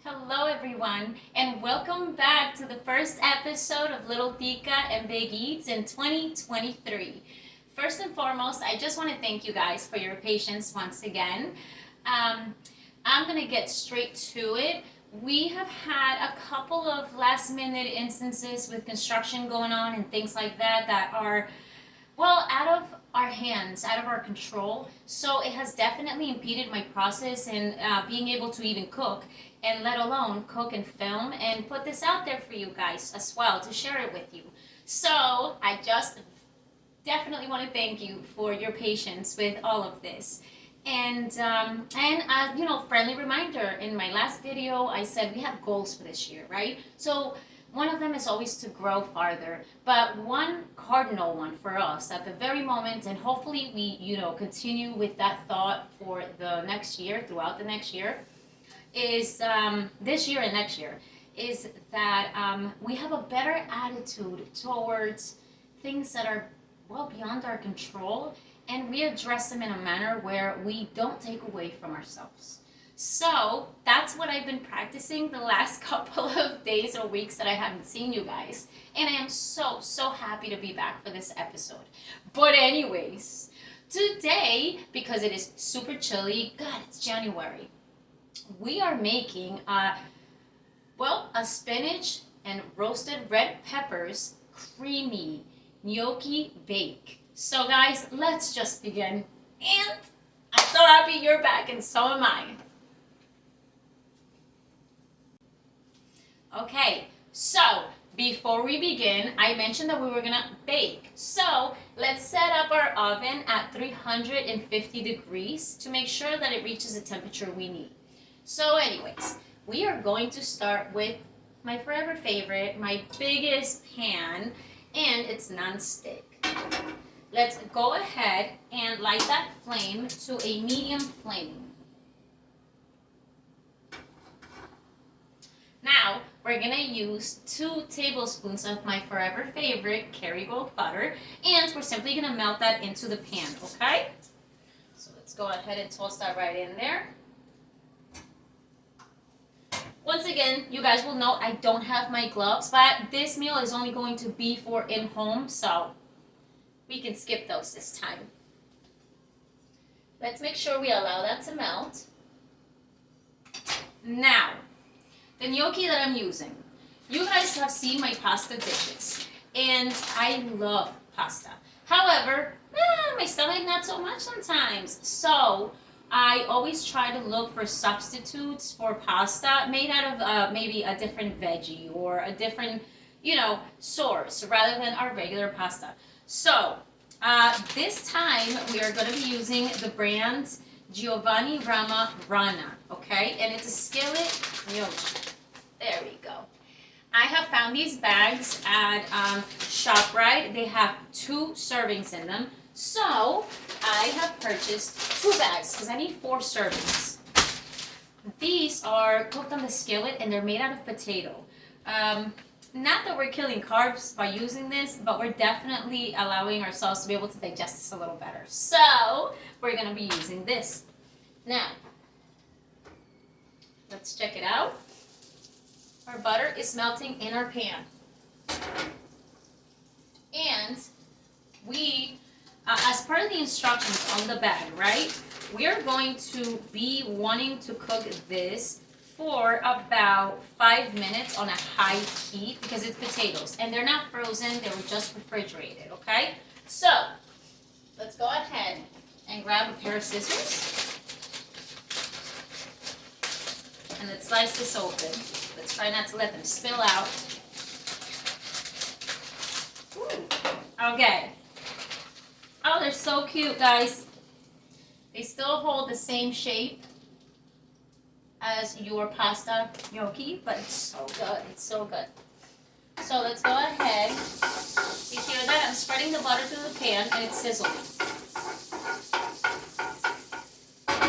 Hello, everyone, and welcome back to the first episode of Little Tika and Big Eats in 2023. First and foremost, I just want to thank you guys for your patience once again. I'm going to get straight to it. We have had a couple of last minute instances with construction going on and things like that are out of our hands, out of our control. So it has definitely impeded my process in being able to even cook, and let alone cook and film and put this out there for you guys as well to share it with you. So I just definitely want to thank you for your patience with all of this. And friendly reminder, in my last video, I said we have goals for this year, right? So one of them is always to grow farther, but one cardinal one for us at the very moment, and hopefully we, continue with that thought for the next year, throughout the next year, is this year and next year, is that we have a better attitude towards things that are well beyond our control, and we address them in a manner where we don't take away from ourselves. So that's what I've been practicing the last couple of days or weeks that I haven't seen you guys. And I am so happy to be back for this episode. But anyways, today, because it is super chilly, God, it's January, we are making a spinach and roasted red peppers creamy gnocchi bake. So guys, let's just begin. And I'm so happy you're back, and so am I. Okay, so before we begin, I mentioned that we were gonna bake. So let's set up our oven at 350 degrees to make sure that it reaches the temperature we need. So anyways, we are going to start with my forever favorite, my biggest pan, and it's non-stick. Let's go ahead and light that flame to a medium flame. Now, we're gonna use 2 tablespoons of my forever favorite Kerrygold butter, and we're simply gonna melt that into the pan, okay? So let's go ahead and toss that right in there. Once again, you guys will know I don't have my gloves, but this meal is only going to be for in-home, so we can skip those this time. Let's make sure we allow that to melt. Now, the gnocchi that I'm using. You guys have seen my pasta dishes, and I love pasta. However, my stomach not so much sometimes. So I always try to look for substitutes for pasta made out of maybe a different veggie or a different, source rather than our regular pasta. So this time we are going to be using the brand Giovanni Rama Rana, okay? And it's a skillet gnocchi. There we go. I have found these bags at ShopRite. They have 2 servings in them. So I have purchased 2 bags because I need 4 servings. These are cooked on the skillet and they're made out of potato. Not that we're killing carbs by using this, but we're definitely allowing ourselves to be able to digest this a little better. So we're going to be using this. Now, let's check it out. Our butter is melting in our pan. And we, as part of the instructions on the bag, right, we are going to be wanting to cook this for about 5 minutes on a high heat because it's potatoes. And they're not frozen, they were just refrigerated, okay? So, let's go ahead and grab a pair of scissors. And let's slice this open. Let's try not to let them spill out. Ooh. Okay. Oh, they're so cute, guys. They still hold the same shape as your pasta gnocchi, but it's so good. It's so good. So let's go ahead. You hear that? I'm spreading the butter through the pan and it's sizzling.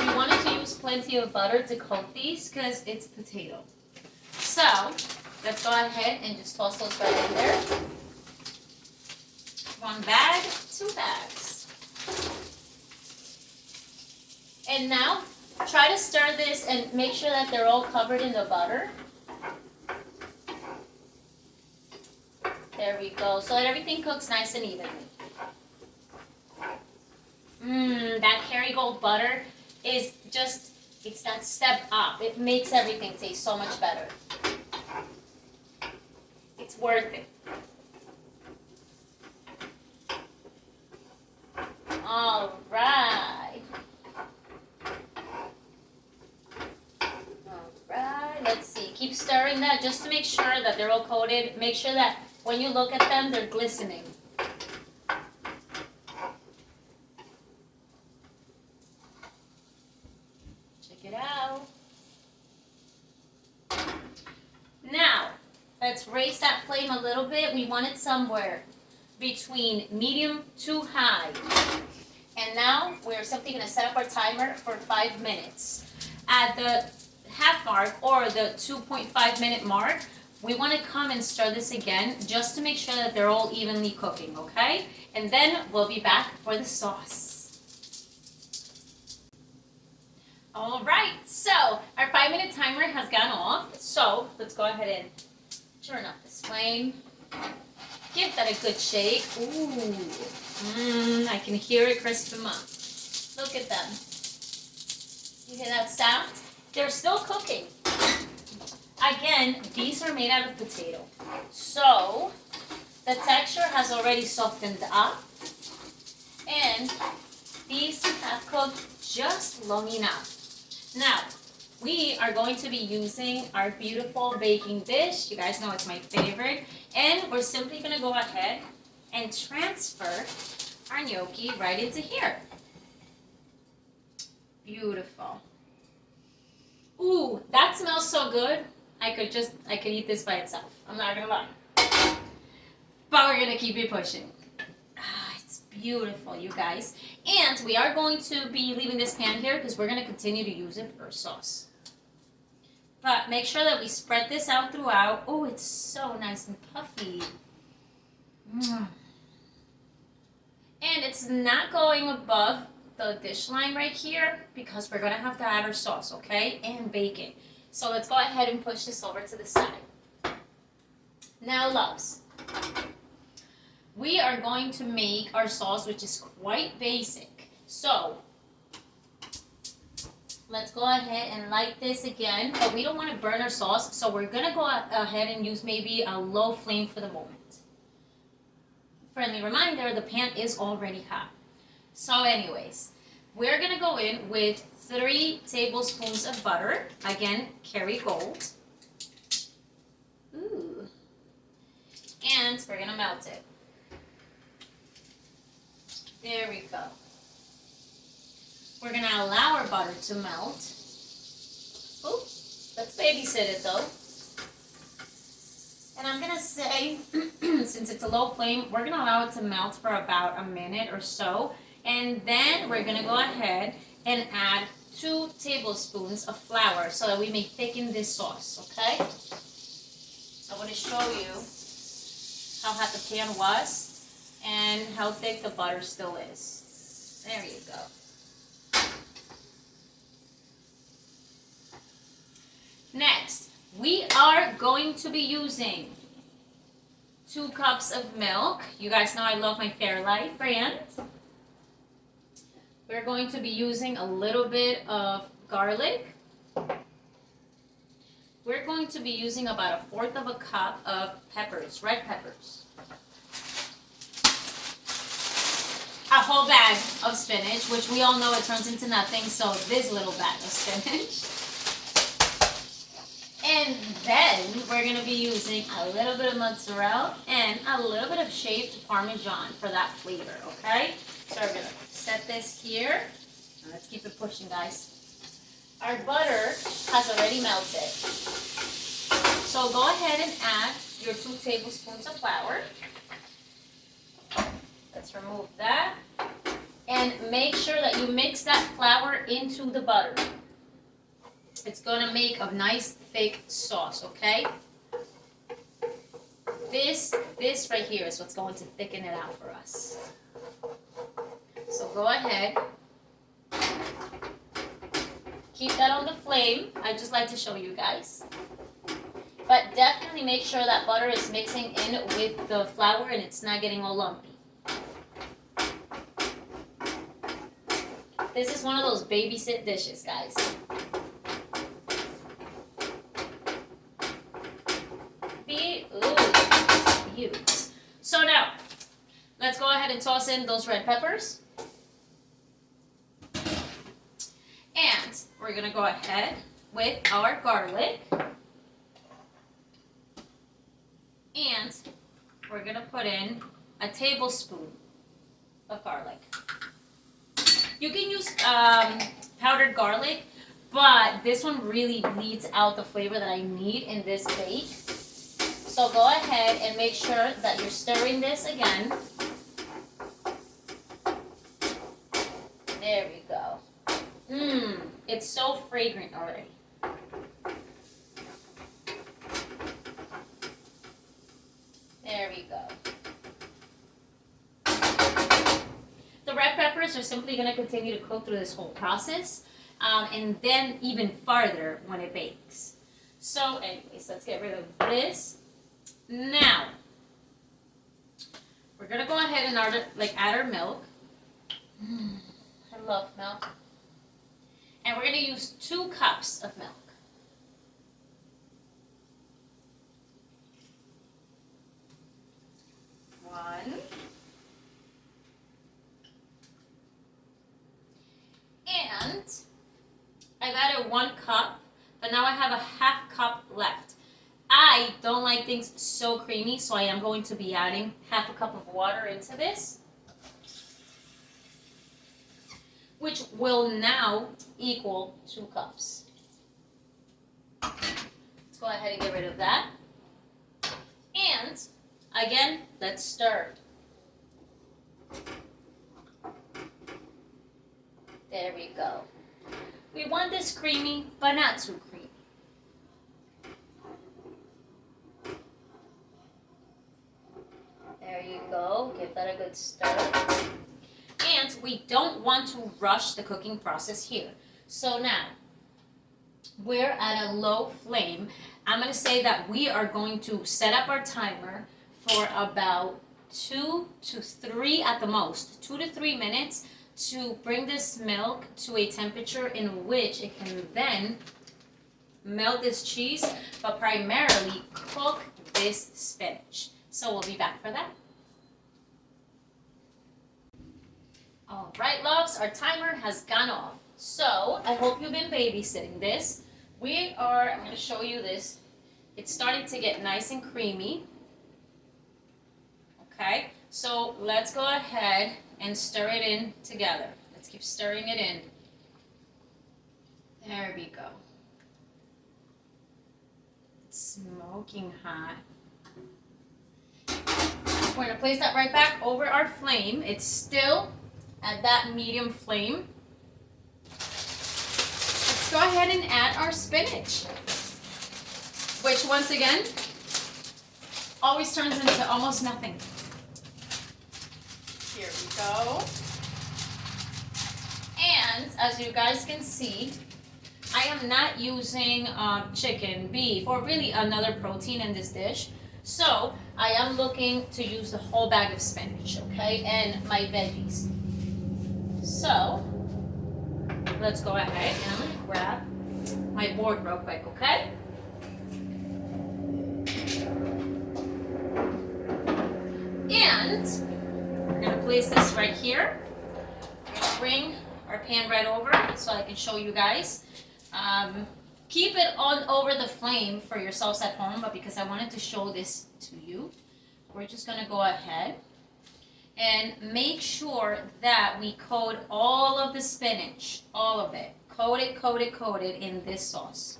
You wanted to use plenty of butter to coat these because it's potato. So let's go ahead and just toss those right in there. 1 bag, 2 bags. And now Try to stir this and make sure that they're all covered in the butter. There we go. So that everything cooks nice and evenly. That Kerrygold butter is just, it's that step up. It makes everything taste so much better. It's worth it. All right. All right, let's see. Keep stirring that just to make sure that they're all coated. Make sure that when you look at them, they're glistening. Check it out. Now, let's raise that flame a little bit. We want it somewhere between medium to high. And now we're simply going to set up our timer for 5 minutes. At the half mark or the 2.5 minute mark, we want to come and stir this again just to make sure that they're all evenly cooking, okay? And then we'll be back for the sauce. All right, so our 5-minute timer has gone off. So let's go ahead and turn up this flame. Give that a good shake. Ooh, I can hear it crisping up. Look at them. You hear that sound? They're still cooking. Again, these are made out of potato. So the texture has already softened up. And these have cooked just long enough. Now, we are going to be using our beautiful baking dish. You guys know it's my favorite. And we're simply going to go ahead and transfer our gnocchi right into here. Beautiful. Ooh, that smells so good. I could eat this by itself. I'm not going to lie. But we're going to keep it pushing. It's beautiful, you guys. And we are going to be leaving this pan here because we're going to continue to use it for sauce. But make sure that we spread this out throughout. Oh, it's so nice and puffy. And it's not going above the dish line right here because we're going to have to add our sauce, okay? And bake it. So let's go ahead and push this over to the side. Now, loves, we are going to make our sauce, which is quite basic. So let's go ahead and light this again, but we don't want to burn our sauce, so we're going to go ahead and use maybe a low flame for the moment. Friendly reminder, the pan is already hot. So anyways, we're going to go in with 3 tablespoons of butter. Again, Kerrygold. Ooh. And we're going to melt it. There we go. We're going to allow our butter to melt. Oh, let's babysit it though. And I'm going to say, since it's a low flame, we're going to allow it to melt for about a minute or so. And then we're going to go ahead and add 2 tablespoons of flour so that we may thicken this sauce, okay? I want to show you how hot the pan was and how thick the butter still is. There you go. Next, we are going to be using 2 cups of milk. You guys know I love my Fairlife brand. We're going to be using a little bit of garlic. We're going to be using about 1/4 of a cup of peppers, red peppers. A whole bag of spinach, which we all know it turns into nothing, so this little bag of spinach. And then we're going to be using a little bit of mozzarella and a little bit of shaved Parmesan for that flavor, okay? So we're going to set this here. Now let's keep it pushing, guys. Our butter has already melted. So go ahead and add your 2 tablespoons of flour. Let's remove that. And make sure that you mix that flour into the butter. It's going to make a nice thick sauce, okay? This right here is what's going to thicken it out for us. So go ahead. Keep that on the flame. I just like to show you guys. But definitely make sure that butter is mixing in with the flour and it's not getting all lumpy. This is one of those babysit dishes, guys. Cute. So now, let's go ahead and toss in those red peppers. And we're gonna go ahead with our garlic. And we're gonna put in a tablespoon of garlic. You can use powdered garlic, but this one really bleeds out the flavor that I need in this bake. So go ahead and make sure that you're stirring this again. There we go. It's so fragrant already. There we go. The red peppers are simply going to continue to cook through this whole process, and then even farther when it bakes. So anyways, let's get rid of this. Now, we're going to go ahead and add our milk. I love milk. And we're going to use 2 cups of milk. One. And I've added 1 cup, but now I have a half cup left. I don't like things so creamy, so I am going to be adding half a cup of water into this, which will now equal 2 cups. Let's go ahead and get rid of that. And again, let's stir. There we go. We want this creamy, but not too creamy. There you go. Give that a good stir. And we don't want to rush the cooking process here. So now, we're at a low flame. I'm going to say that we are going to set up our timer for about 2 to 3 at the most, 2 to 3 minutes to bring this milk to a temperature in which it can then melt this cheese, but primarily cook this spinach. So we'll be back for that. All right, loves, our timer has gone off. So I hope you've been babysitting this. I'm going to show you this. It's starting to get nice and creamy. Okay, so let's go ahead and stir it in together. Let's keep stirring it in. There we go. It's smoking hot. We're going to place that right back over our flame. It's still at that medium flame. Let's go ahead and add our spinach, which once again always turns into almost nothing. Here we go. And as you guys can see, I am not using chicken, beef, or really another protein in this dish. So I am looking to use the whole bag of spinach, okay, and my veggies. So let's go ahead and I'm gonna grab my board real quick, okay? And we're gonna place this right here. I'm gonna bring our pan right over so I can show you guys. Keep it on over the flame for yourselves at home, but because I wanted to show this to you, we're just gonna go ahead and make sure that we coat all of the spinach, all of it. Coat it, coat it, coat it in this sauce.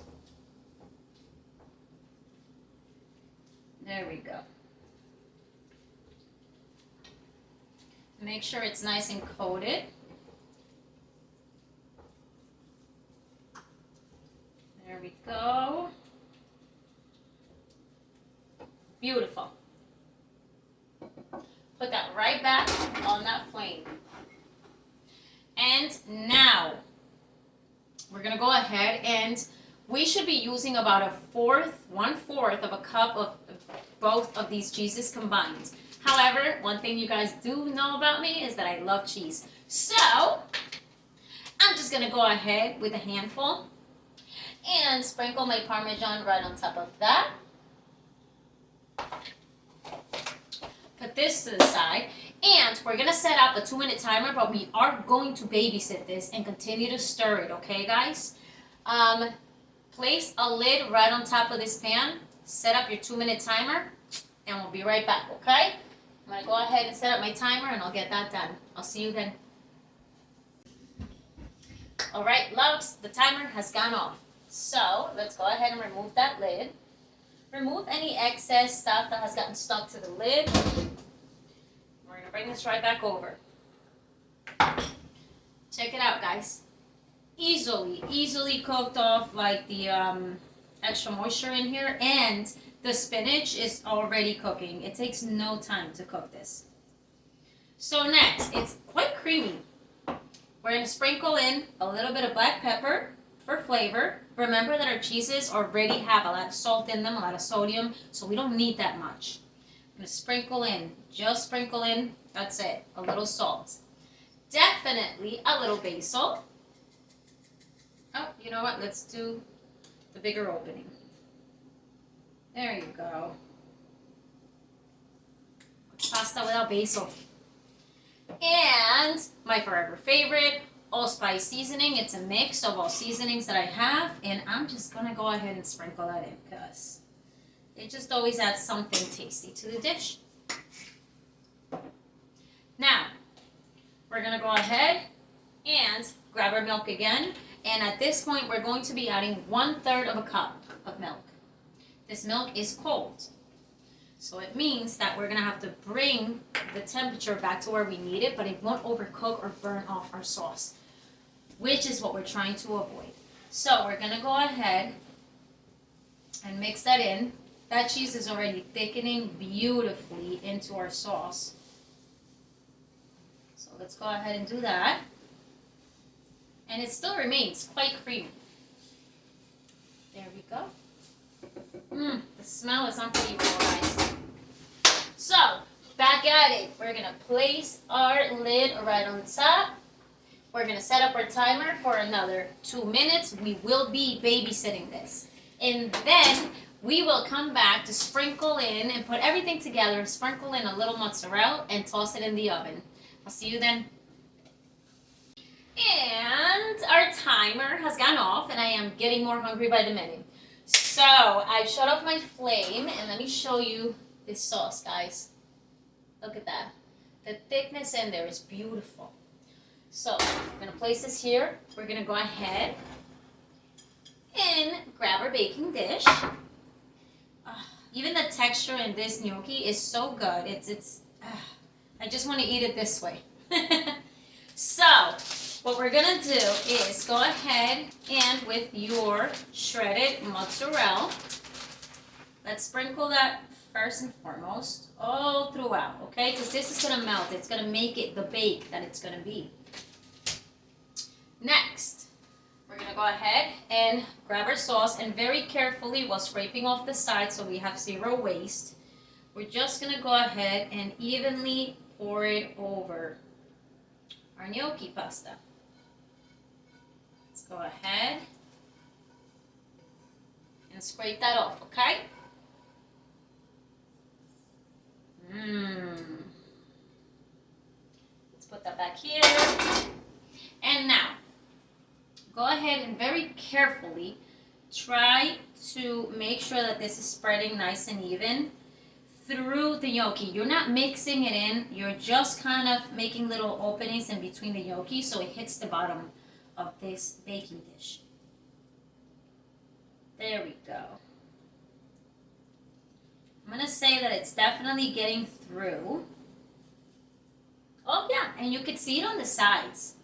There we go. Make sure it's nice and coated. There we go. Beautiful. Put that right back on that flame. And now, we're we're gonna go ahead and we should be using about 1/4 of a cup of both of these cheeses combined. However, one thing you guys do know about me is that I love cheese. So, I'm just gonna go ahead with a handful and sprinkle my Parmesan right on top of that. Put this to the side. And we're gonna set up a 2-minute timer, but we are going to babysit this and continue to stir it, okay guys? Place a lid right on top of this pan, set up your 2-minute timer, and we'll be right back, okay? I'm gonna go ahead and set up my timer and I'll get that done. I'll see you then. All right, loves, the timer has gone off. So let's go ahead and remove that lid. Remove any excess stuff that has gotten stuck to the lid. We're gonna bring this right back over. Check it out, guys. Easily cooked off like the extra moisture in here, and the spinach is already cooking. It takes no time to cook this. So next, it's quite creamy. We're gonna sprinkle in a little bit of black pepper for flavor. Remember that our cheeses already have a lot of salt in them, a lot of sodium, so we don't need that much. I'm gonna sprinkle in, just sprinkle in, that's it, a little salt. Definitely a little basil. Oh, you know what, let's do the bigger opening. There you go. Pasta without basil. And my forever favorite, allspice seasoning. It's a mix of all seasonings that I have, and I'm just gonna go ahead and sprinkle that in because it just always adds something tasty to the dish. Now, we're gonna go ahead and grab our milk again, and at this point we're going to be adding 1/3 of a cup of milk. This milk is cold, so it means that we're gonna have to bring the temperature back to where we need it, but it won't overcook or burn off our sauce, which is what we're trying to avoid. So we're gonna go ahead and mix that in. That cheese is already thickening beautifully into our sauce. So let's go ahead and do that. And it still remains quite creamy. There we go. The smell is unbelievable, guys. So, back at it. We're gonna place our lid right on top. We're gonna set up our timer for another 2 minutes. We will be babysitting this. And then we will come back to sprinkle in and put everything together, sprinkle in a little mozzarella and toss it in the oven. I'll see you then. And our timer has gone off and I am getting more hungry by the minute. So I shut off my flame and let me show you this sauce, guys. Look at that. The thickness in there is beautiful. So I'm gonna place this here. We're gonna go ahead and grab our baking dish. Even the texture in this gnocchi is so good. I just want to eat it this way. So what we're gonna do is go ahead and with your shredded mozzarella, let's sprinkle that first and foremost all throughout, okay? Because this is gonna melt. It's gonna make it the bake that it's gonna be. Next, we're gonna go ahead and grab our sauce and very carefully, while scraping off the side so we have zero waste, we're just gonna go ahead and evenly pour it over our gnocchi pasta. Let's go ahead and scrape that off, okay? Let's put that back here. And now, go ahead and very carefully try to make sure that this is spreading nice and even through the gnocchi. You're not mixing it in, you're just kind of making little openings in between the gnocchi so it hits the bottom of this baking dish. There we go. I'm gonna say that it's definitely getting through. Oh yeah, and you can see it on the sides.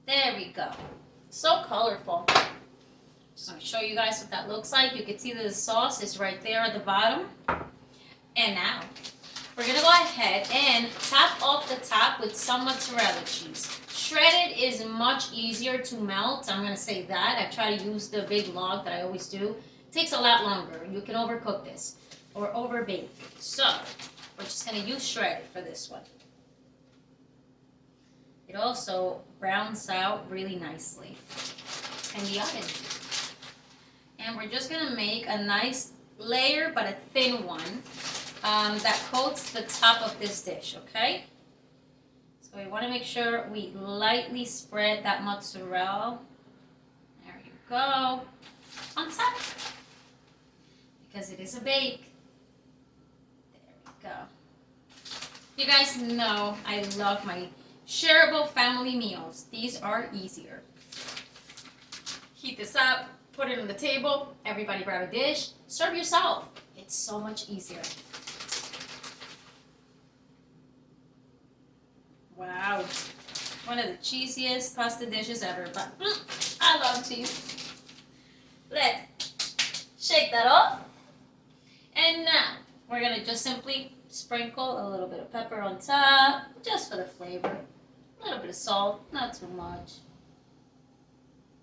There we go. So colorful. Just want to show you guys what that looks like. You can see that the sauce is right there at the bottom. And now, we're going to go ahead and top off the top with some mozzarella cheese. Shredded is much easier to melt. I'm going to say that. I try to use the big log that I always do. It takes a lot longer. You can overcook this or overbake. So we're just going to use shredded for this one. It also browns out really nicely in the oven. And we're just going to make a nice layer, but a thin one, that coats the top of this dish, okay? So we want to make sure we lightly spread that mozzarella. There you go. On top. Because it is a bake. There we go. You guys know I love my shareable family meals. These are easier. Heat this up, put it on the table, everybody grab a dish, serve yourself. It's so much easier. Wow, one of the cheesiest pasta dishes ever, but I love cheese. Let's shake that off. And now we're gonna just simply sprinkle a little bit of pepper on top, just for the flavor. A little bit of salt, not too much.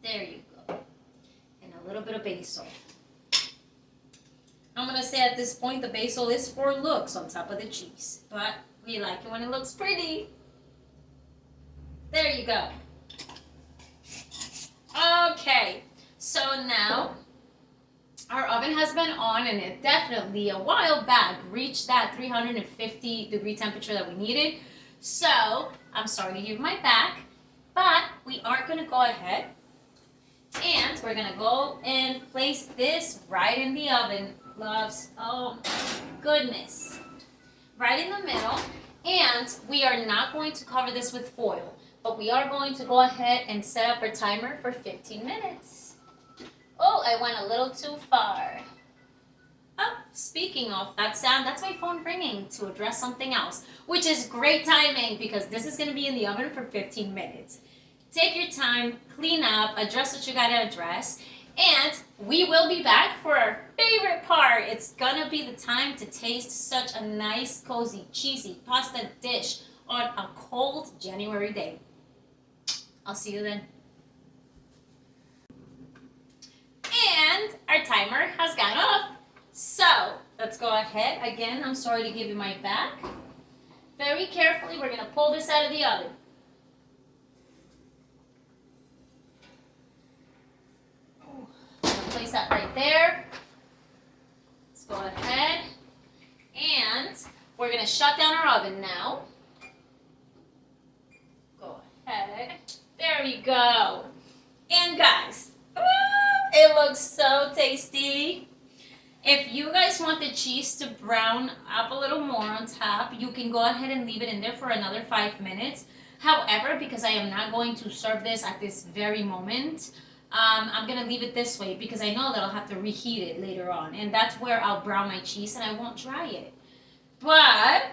There you go. And a little bit of basil. I'm gonna say at this point the basil is for looks on top of the cheese, but we like it when it looks pretty. There you go. Okay, so now our oven has been on, and it definitely a while back reached that 350-degree temperature that we needed. So I'm sorry to give my back, but we are going to go ahead and we're going to go and place this right in the oven, loves. Oh goodness. Right in the middle. And we are not going to cover this with foil, but we are going to go ahead and set up our timer for 15 minutes. Oh, I went a little too far. Oh, speaking of that sound, that's my phone ringing to address something else, which is great timing because this is going to be in the oven for 15 minutes. Take your time, clean up, address what you got to address, and we will be back for our favorite part. It's going to be the time to taste such a nice, cozy, cheesy pasta dish on a cold January day. I'll see you then. And our timer has gone off. So let's go ahead. Again, I'm sorry to give you my back. Very carefully, we're going to pull this out of the oven. Place that right there. Let's go ahead. And we're going to shut down our oven now. Go ahead. There we go. And guys, it looks so tasty. If you guys want the cheese to brown up a little more on top, you can go ahead and leave it in there for another 5 minutes. However, because I am not going to serve this at this very moment, I'm going to leave it this way because I know that I'll have to reheat it later on. And that's where I'll brown my cheese and I won't dry it. But,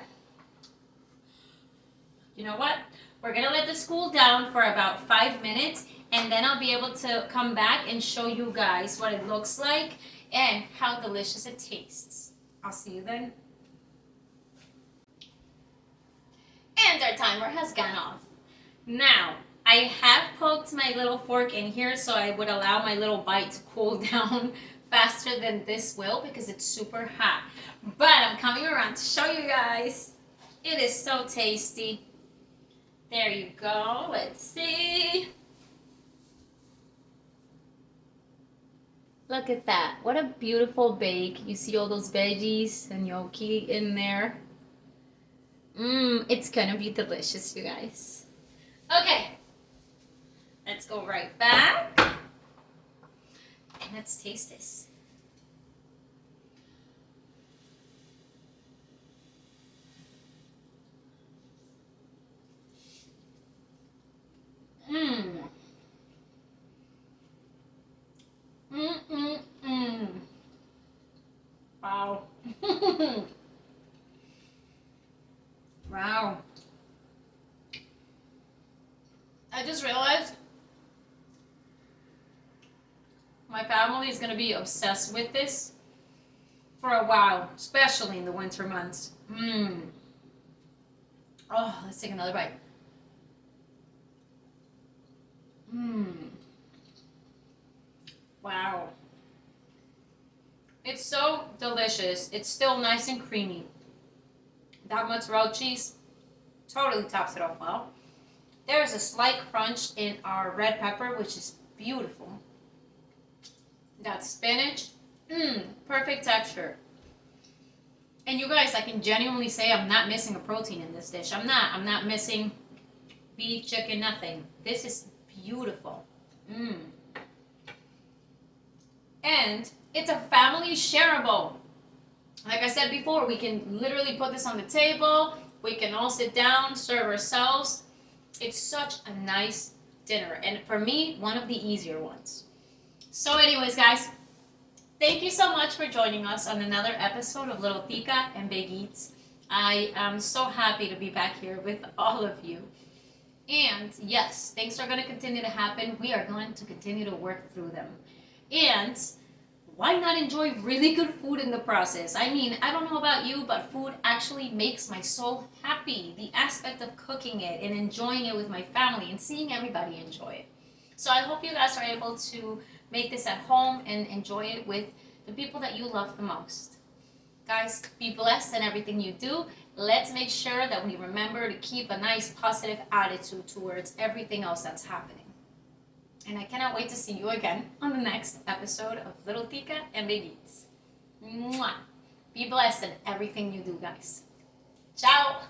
you know what? We're going to let this cool down for about 5 minutes. And then I'll be able to come back and show you guys what it looks like and how delicious it tastes. I'll see you then. And our timer has gone off. Now, I have poked my little fork in here so I would allow my little bite to cool down faster than this will because it's super hot. But I'm coming around to show you guys. It is so tasty. There you go. Let's see. Look at that. What a beautiful bake. You see all those veggies and gnocchi in there. It's gonna be delicious, you guys. Okay. Let's go right back. And let's taste this. Wow. Wow. I just realized my family is going to be obsessed with this for a while, especially in the winter months. Oh, let's take another bite. Wow. It's so delicious. It's still nice and creamy. That mozzarella cheese totally tops it off well. There is a slight crunch in our red pepper, which is beautiful. That spinach, perfect texture. And you guys, I can genuinely say I'm not missing a protein in this dish. I'm not missing beef, chicken, nothing. This is beautiful. And it's a family shareable. Like I said before, we can literally put this on the table. We can all sit down, serve ourselves. It's such a nice dinner. And for me, one of the easier ones. So anyways, guys, thank you so much for joining us on another episode of Little Tica and Big Eats. I am so happy to be back here with all of you. And yes, things are going to continue to happen. We are going to continue to work through them. And why not enjoy really good food in the process? I mean, I don't know about you, but food actually makes my soul happy. The aspect of cooking it and enjoying it with my family and seeing everybody enjoy it. So I hope you guys are able to make this at home and enjoy it with the people that you love the most. Guys, be blessed in everything you do. Let's make sure that we remember to keep a nice positive attitude towards everything else that's happening. And I cannot wait to see you again on the next episode of Little Tica and Big Eats. Mwah! Be blessed in everything you do, guys. Ciao!